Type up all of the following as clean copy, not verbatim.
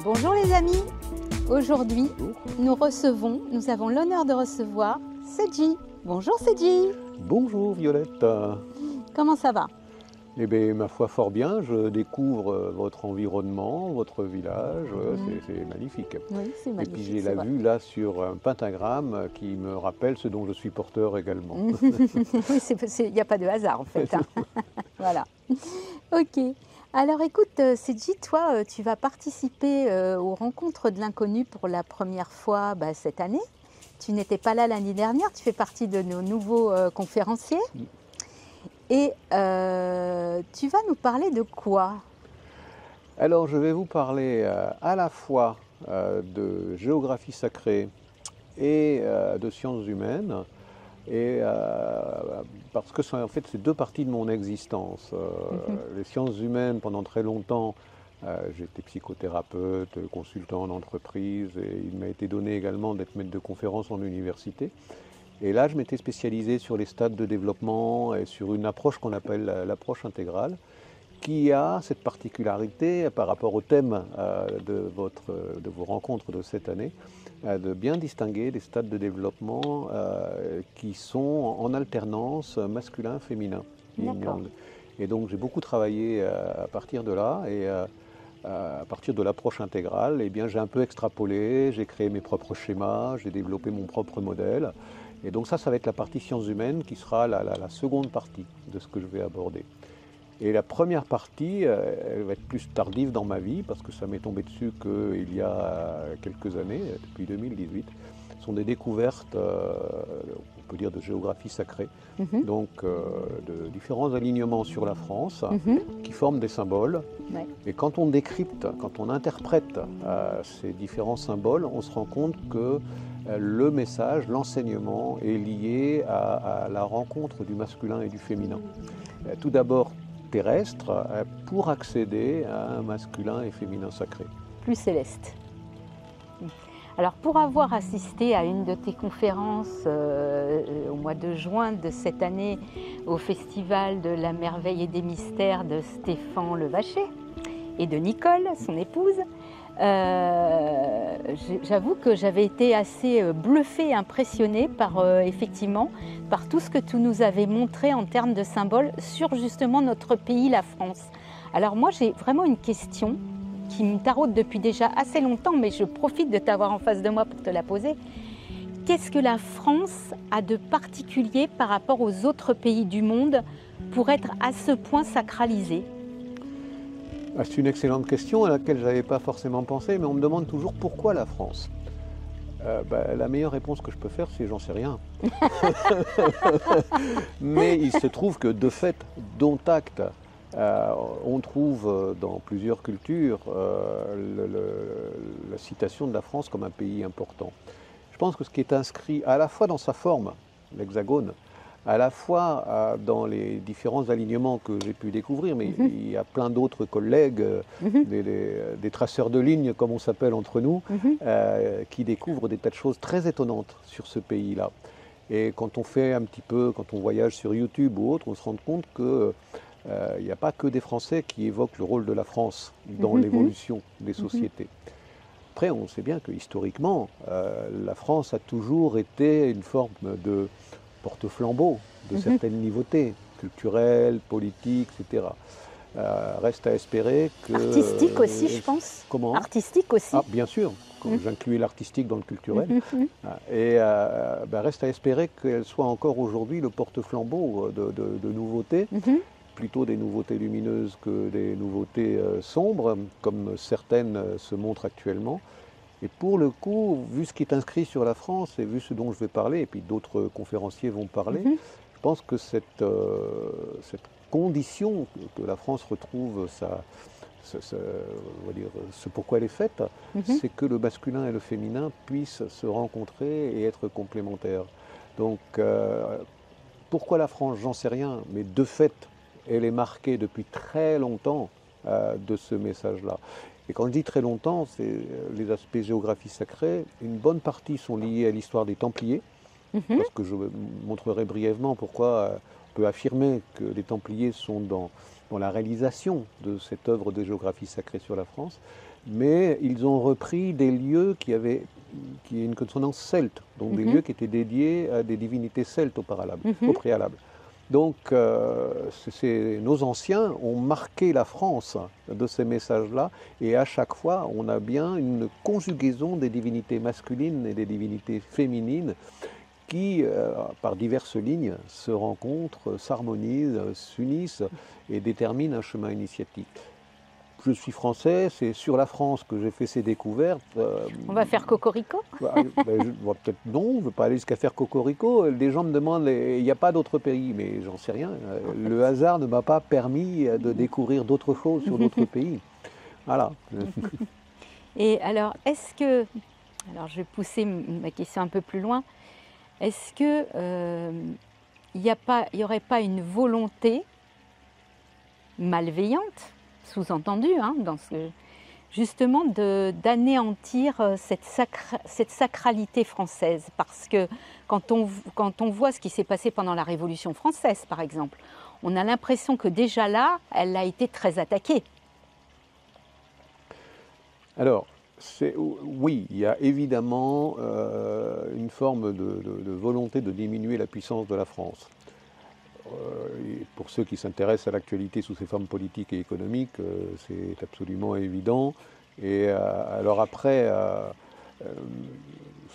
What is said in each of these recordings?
Bonjour les amis, aujourd'hui Bonjour. nous avons l'honneur de recevoir Sedji. Bonjour Sedji, Bonjour Violette. comment ça va? Eh bien, ma foi, fort bien. Je découvre votre environnement, votre village. C'est magnifique. Oui, c'est Et puis magnifique, j'ai c'est la vrai. vue là sur un pentagramme qui me rappelle ce dont je suis porteur également. Oui, il n'y a pas de hasard en fait, hein. Voilà. Ok. Alors écoute, Sedji, toi, tu vas participer aux rencontres de l'inconnu pour la première fois cette année. Tu n'étais pas là l'année dernière, tu fais partie de nos nouveaux conférenciers. Et tu vas nous parler de quoi? Alors, je vais vous parler à la fois de géographie sacrée et de sciences humaines. Et parce que en fait, c'est deux parties de mon existence. Les sciences humaines, pendant très longtemps, j'étais psychothérapeute, consultant en entreprise, et il m'a été donné également d'être maître de conférence en université. Et là, je m'étais spécialisé sur les stades de développement et sur une approche qu'on appelle l'approche intégrale, qui a cette particularité par rapport au thème de vos rencontres de cette année, de bien distinguer des stades de développement qui sont en alternance masculin-féminin, D'accord. yin-yang. Et donc j'ai beaucoup travaillé à partir de là et à partir de l'approche intégrale, eh bien, j'ai un peu extrapolé, j'ai créé mes propres schémas, j'ai développé mon propre modèle. Et donc ça va être la partie sciences humaines qui sera la seconde partie de ce que je vais aborder. Et la première partie, elle va être plus tardive dans ma vie, parce que ça m'est tombé dessus qu'il y a quelques années, depuis 2018. Ce sont des découvertes, on peut dire, de géographie sacrée, donc de différents alignements sur la France, qui forment des symboles. Ouais. Et quand on décrypte, quand on interprète ces différents symboles, on se rend compte que le message, l'enseignement est lié à la rencontre du masculin et du féminin. Tout d'abord, terrestre pour accéder à un masculin et féminin sacré. Plus céleste. Alors pour avoir assisté à une de tes conférences au mois de juin de cette année au Festival de la Merveille et des Mystères de Stéphane Levacher et de Nicole, son épouse, j'avoue que j'avais été assez bluffée, impressionnée effectivement par tout ce que tu nous avais montré en termes de symboles sur justement notre pays, la France. Alors moi j'ai vraiment une question qui me taraude depuis déjà assez longtemps, mais je profite de t'avoir en face de moi pour te la poser. Qu'est-ce que la France a de particulier par rapport aux autres pays du monde pour être à ce point sacralisée? C'est une excellente question à laquelle je n'avais pas forcément pensé, mais on me demande toujours pourquoi la France. La meilleure réponse que je peux faire, c'est j'en sais rien. Mais il se trouve que de fait, dont acte, on trouve dans plusieurs cultures la citation de la France comme un pays important. Je pense que ce qui est inscrit à la fois dans sa forme, l'hexagone, à la fois dans les différents alignements que j'ai pu découvrir, mais il y a plein d'autres collègues, des traceurs de lignes comme on s'appelle entre nous, qui découvrent des tas de choses très étonnantes sur ce pays-là. Et quand on fait un petit peu, quand on voyage sur YouTube ou autre, on se rend compte que il n'y a pas que des Français qui évoquent le rôle de la France dans l'évolution des sociétés. Après, on sait bien que historiquement, la France a toujours été une forme de porte-flambeau de certaines nouveautés culturelles, politiques, etc. Reste à espérer que... Artistique aussi, je pense. Comment? Artistique aussi. Ah, bien sûr, j'incluais l'artistique dans le culturel. Et reste à espérer qu'elle soit encore aujourd'hui le porte-flambeau de nouveautés, plutôt des nouveautés lumineuses que des nouveautés sombres, comme certaines se montrent actuellement. Et pour le coup, vu ce qui est inscrit sur la France et vu ce dont je vais parler, et puis d'autres conférenciers vont parler, je pense que cette condition que la France retrouve on va dire, ce pourquoi elle est faite, c'est que le masculin et le féminin puissent se rencontrer et être complémentaires. Donc, pourquoi la France, j'en sais rien, mais de fait, elle est marquée depuis très longtemps de ce message-là. Et quand je dis très longtemps, c'est les aspects géographie sacrée. Une bonne partie sont liés à l'histoire des Templiers, parce que je montrerai brièvement pourquoi on peut affirmer que les Templiers sont dans la réalisation de cette œuvre de géographie sacrée sur la France. mais ils ont repris des lieux qui avaient une consonance celte, donc des lieux qui étaient dédiés à des divinités celtes au préalable. Donc, nos anciens ont marqué la France de ces messages-là, et à chaque fois, on a bien une conjugaison des divinités masculines et des divinités féminines qui, par diverses lignes, se rencontrent, s'harmonisent, s'unissent et déterminent un chemin initiatique. Je suis français, c'est sur la France que j'ai fait ces découvertes. On va faire cocorico? Peut-être non, on ne veut pas aller jusqu'à faire cocorico. Les gens me demandent, il n'y a pas d'autres pays, mais j'en sais rien. Le hasard ne m'a pas permis de découvrir d'autres choses sur d'autres pays. Voilà. Et alors, est-ce que, alors je vais pousser ma question un peu plus loin, est-ce que il n'y aurait pas une volonté malveillante, sous-entendu, hein, justement d'anéantir cette sacralité française? Parce que quand on voit ce qui s'est passé pendant la Révolution française, par exemple, on a l'impression que déjà là, elle a été très attaquée. Alors, oui, il y a évidemment une forme de volonté de diminuer la puissance de la France. Et pour ceux qui s'intéressent à l'actualité sous ses formes politiques et économiques, c'est absolument évident. Et alors après,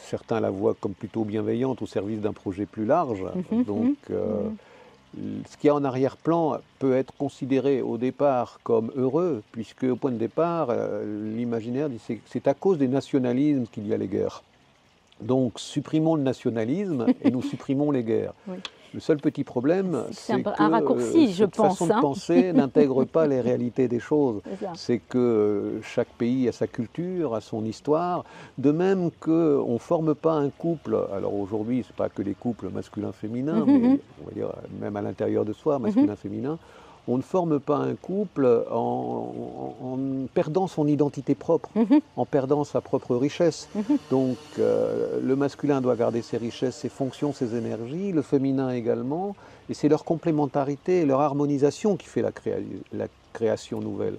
certains la voient comme plutôt bienveillante au service d'un projet plus large. Donc, ce qui est en arrière-plan peut être considéré au départ comme heureux, puisque au point de départ, l'imaginaire dit que c'est à cause des nationalismes qu'il y a les guerres. Donc supprimons le nationalisme et nous supprimons les guerres. Oui. Le seul petit problème, c'est que un raccourci, cette façon de penser n'intègre pas les réalités des choses. C'est que chaque pays a sa culture, a son histoire, de même qu'on ne forme pas un couple. Alors aujourd'hui, ce n'est pas que les couples masculins-féminins, mais on va dire même à l'intérieur de soi, masculin-féminin. On ne forme pas un couple en perdant son identité propre, en perdant sa propre richesse. Donc le masculin doit garder ses richesses, ses fonctions, ses énergies, le féminin également, et c'est leur complémentarité, leur harmonisation qui fait la création nouvelle.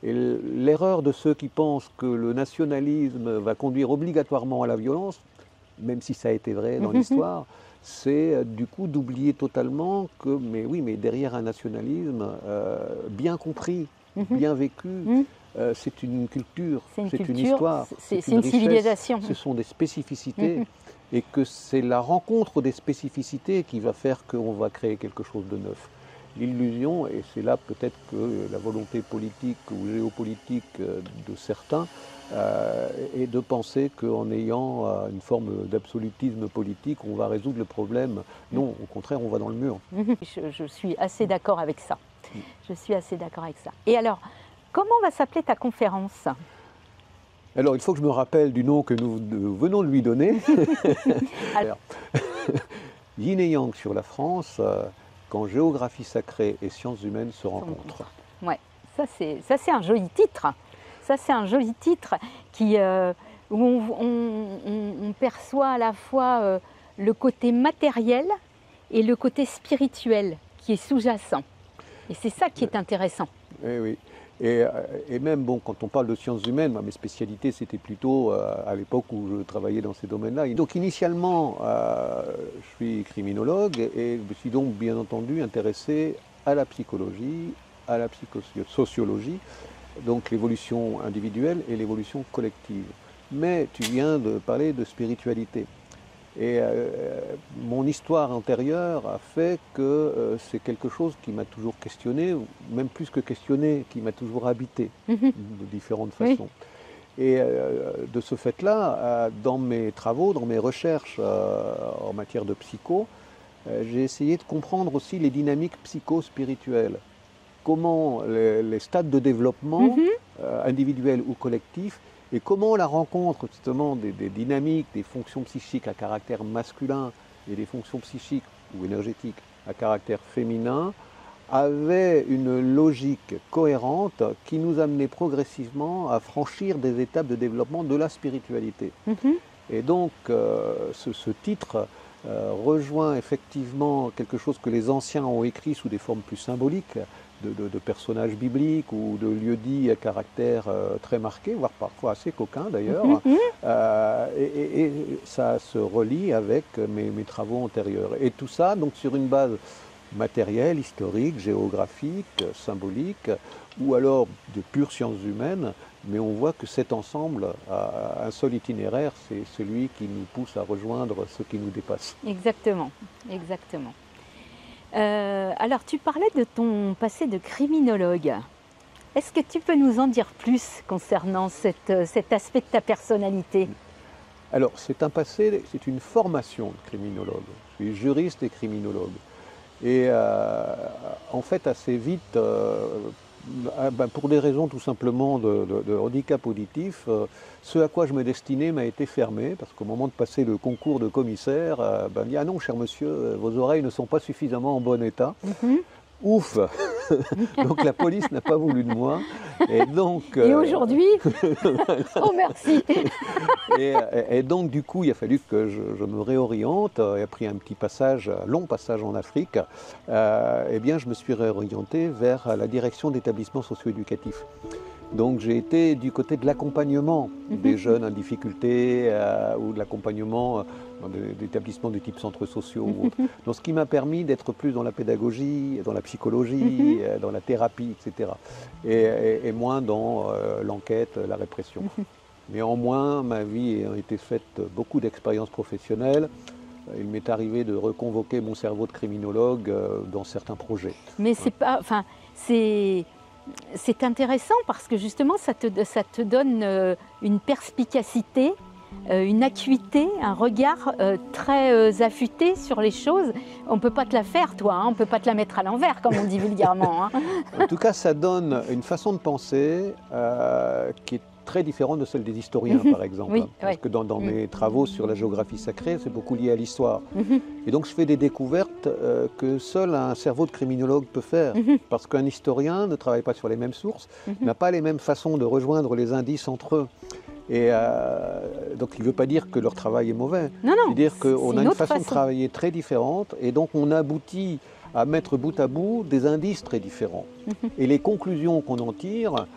Et l'erreur de ceux qui pensent que le nationalisme va conduire obligatoirement à la violence, même si ça a été vrai dans l'histoire, c'est du coup d'oublier totalement que, mais oui, mais derrière un nationalisme bien compris, bien vécu, c'est une culture, c'est une histoire, c'est une civilisation. Ce sont des spécificités, et que c'est la rencontre des spécificités qui va faire qu'on va créer quelque chose de neuf. L'illusion, et c'est là peut-être que la volonté politique ou géopolitique de certains, et de penser qu'en ayant une forme d'absolutisme politique, on va résoudre le problème. Non, au contraire, on va dans le mur. Je suis assez d'accord avec ça. Je suis assez d'accord avec ça. Et alors, comment va s'appeler ta conférence? Alors, il faut que je me rappelle du nom que nous venons de lui donner. Alors, Yin et Yang sur la France, quand géographie sacrée et sciences humaines se rencontrent. Ouais, ça c'est un joli titre. Ça, c'est un joli titre où on perçoit à la fois le côté matériel et le côté spirituel qui est sous-jacent. Et c'est ça qui est intéressant. Eh oui. Et même, bon, quand on parle de sciences humaines, mes spécialités, c'était plutôt à l'époque où je travaillais dans ces domaines-là. Donc, initialement, je suis criminologue et je me suis donc, bien entendu, intéressé à la psychologie, à la psychosociologie, donc l'évolution individuelle et l'évolution collective. Mais tu viens de parler de spiritualité. Et mon histoire antérieure a fait que c'est quelque chose qui m'a toujours questionné, même plus que questionné, qui m'a toujours habité de différentes façons. Et de ce fait-là, dans mes travaux, dans mes recherches en matière de psycho, j'ai essayé de comprendre aussi les dynamiques psycho-spirituelles. Comment les stades de développement, individuels ou collectifs, et comment la rencontre justement des dynamiques, des fonctions psychiques à caractère masculin et des fonctions psychiques ou énergétiques à caractère féminin avait une logique cohérente qui nous amenait progressivement à franchir des étapes de développement de la spiritualité. Et donc ce titre rejoint effectivement quelque chose que les anciens ont écrit sous des formes plus symboliques, de personnages bibliques ou de lieux-dits à caractère très marqué, voire parfois assez coquin d'ailleurs. Et ça se relie avec mes travaux antérieurs. Et tout ça donc sur une base matérielle, historique, géographique, symbolique, ou alors de pures sciences humaines, mais on voit que cet ensemble, un seul itinéraire, c'est celui qui nous pousse à rejoindre ce qui nous dépasse. Exactement, exactement. Alors tu parlais de ton passé de criminologue. Est-ce que tu peux nous en dire plus concernant cet aspect de ta personnalité? Alors c'est un passé, c'est une formation de criminologue. Je suis juriste et criminologue. Et en fait, assez vite, pour des raisons tout simplement de handicap auditif, ce à quoi je me destinais m'a été fermé, parce qu'au moment de passer le concours de commissaire, on dit « Ah non, cher monsieur, vos oreilles ne sont pas suffisamment en bon état ». Ouf. Donc la police n'a pas voulu de moi. Et donc. Et aujourd'hui, oh merci. Et donc du coup, il a fallu que je me réoriente. Et après un petit passage, long passage en Afrique, eh bien, je me suis réorienté vers la direction d'établissements socio-éducatifs. Donc j'ai été du côté de l'accompagnement des jeunes en difficulté ou de l'accompagnement d'établissements de type centres sociaux ou autres. Donc ce qui m'a permis d'être plus dans la pédagogie, dans la psychologie, dans la thérapie, etc. Et moins dans l'enquête, la répression. Néanmoins, ma vie a été faite beaucoup d'expériences professionnelles. Il m'est arrivé de reconvoquer mon cerveau de criminologue dans certains projets. Mais c'est pas, enfin, c'est intéressant parce que justement ça te donne une perspicacité, une acuité, un regard très affûté sur les choses. On ne peut pas te la faire toi, hein, on ne peut pas te la mettre à l'envers comme on dit vulgairement. Hein. En tout cas ça donne une façon de penser qui est très différente de celle des historiens par exemple. Oui, parce que dans mes travaux sur la géographie sacrée, c'est beaucoup lié à l'histoire. Et donc je fais des découvertes que seul un cerveau de criminologue peut faire. Parce qu'un historien ne travaille pas sur les mêmes sources, n'a pas les mêmes façons de rejoindre les indices entre eux. Et donc il ne veut pas dire que leur travail est mauvais. Non, non, c'est-à-dire qu'on a une façon de travailler très différente et donc on aboutit à mettre bout à bout des indices très différents. Et les conclusions qu'on en tire,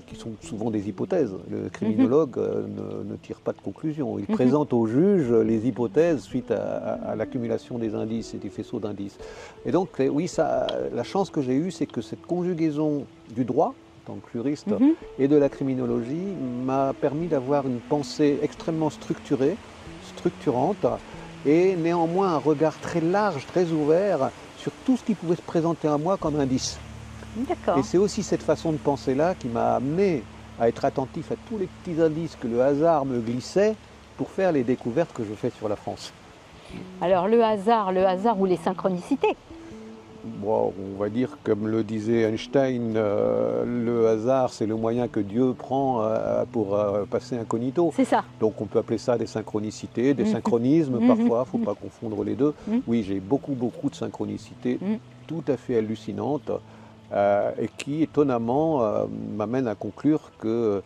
qui sont souvent des hypothèses. Le criminologue ne tire pas de conclusion. Il présente au juge les hypothèses suite à l'accumulation des indices et des faisceaux d'indices. Et donc, oui, la chance que j'ai eue, c'est que cette conjugaison du droit, en tant que juriste, et de la criminologie, m'a permis d'avoir une pensée extrêmement structurée, structurante, et néanmoins un regard très large, très ouvert sur tout ce qui pouvait se présenter à moi comme indice. Et c'est aussi cette façon de penser-là qui m'a amené à être attentif à tous les petits indices que le hasard me glissait pour faire les découvertes que je fais sur la France. Alors le hasard ou les synchronicités? Bon, on va dire, comme le disait Einstein, le hasard c'est le moyen que Dieu prend pour passer incognito. C'est ça. Donc on peut appeler ça des synchronicités, des synchronismes parfois, il ne faut pas confondre les deux. Oui, j'ai beaucoup de synchronicités tout à fait hallucinantes. Et qui étonnamment m'amène à conclure que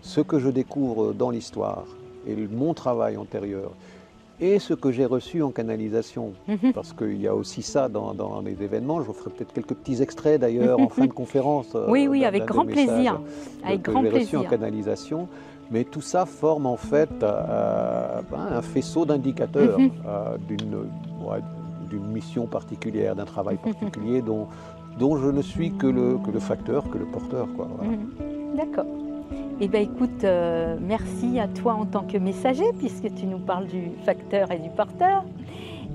ce que je découvre dans l'histoire et mon travail antérieur et ce que j'ai reçu en canalisation, parce qu'il y a aussi ça dans les événements, je vous ferai peut-être quelques petits extraits d'ailleurs en fin de conférence. Oui, avec grand plaisir. Avec grand plaisir. Que j'ai reçu en canalisation, mais tout ça forme en fait un faisceau d'indicateurs d'une mission particulière, d'un travail particulier dont je ne suis que le facteur, que le porteur. Voilà. D'accord. Eh bien écoute, merci à toi en tant que messager, puisque tu nous parles du facteur et du porteur.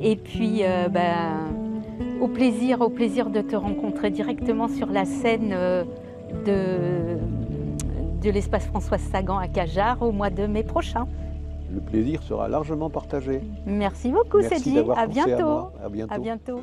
Et puis, au plaisir de te rencontrer directement sur la scène de l'espace Françoise Sagan à Cajarc au mois de mai prochain. Le plaisir sera largement partagé. Merci beaucoup, Cédric. À bientôt. À bientôt.